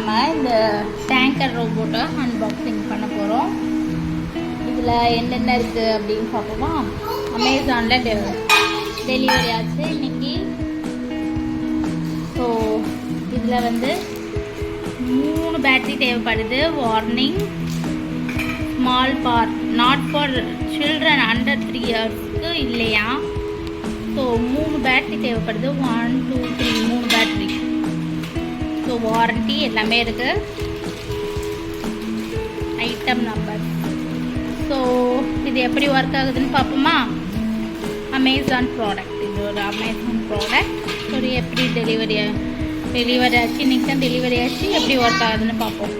நம்ம இந்த tanker ரோபோட்டை unboxing பண்ண போகிறோம். இதில் என்னென்ன இருக்குது அப்படின்னு பார்ப்போமா. அமேசானில் டெலிவரி ஆச்சு இன்னைக்கு. ஸோ இதில் வந்து 3 பேட்டரி தேவைப்படுது. Warning, small bar, not for children under 3 இயர்ஸ்க்கு இல்லையா. ஸோ 3 பேட்டரி தேவைப்படுது. 1 2 3 3 பேட்டரி. ஸோ வாரண்டி எல்லாமே இருக்குது. Item number. ஸோ இது எப்படி ஒர்க் ஆகுதுன்னு பார்ப்போமா. அமேசான் ப்ராடக்ட், இது ஒரு அமேசான் ப்ராடக்ட். ஸோ எப்படி டெலிவரி ஆச்சு, இன்றைக்கி தான் டெலிவரி ஆச்சு. எப்படி ஒர்க் ஆகுதுன்னு பார்ப்போம்.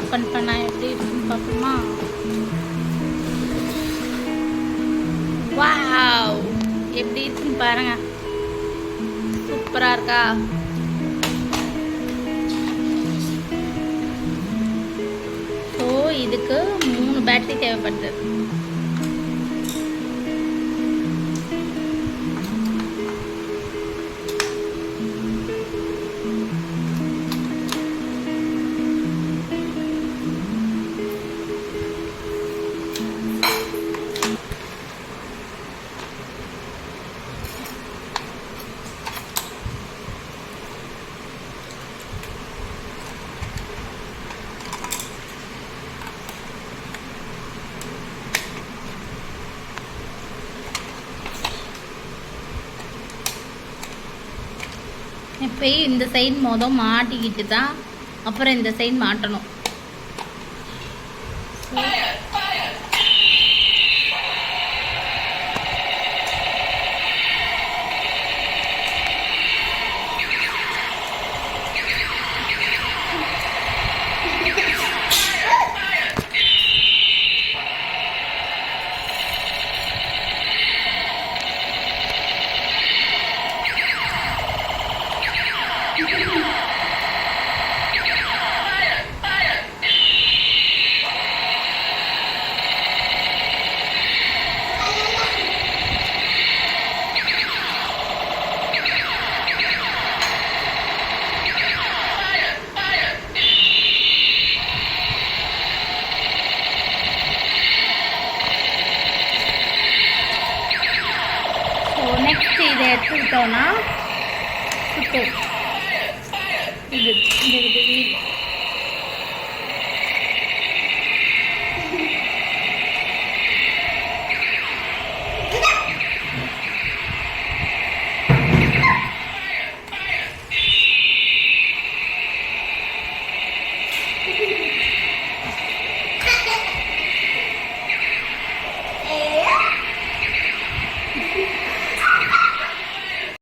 ஓப்பன் பண்ணால் எப்படி இருக்குன்னு பார்ப்போமா. வாவ், எப்படி இருக்குன்னு பாருங்க. சூப்பராக இருக்கா. ஸோ இதுக்கு 3 பேட்டரி தேவைப்படுது. இப்போ இந்த சைடு மாட்டிக்கிட்டு தான் அப்புறம் இந்த சைடு மாட்டணும். நெக்ஸ்ட் இதை எடுத்துக்கிட்டோன்னா இது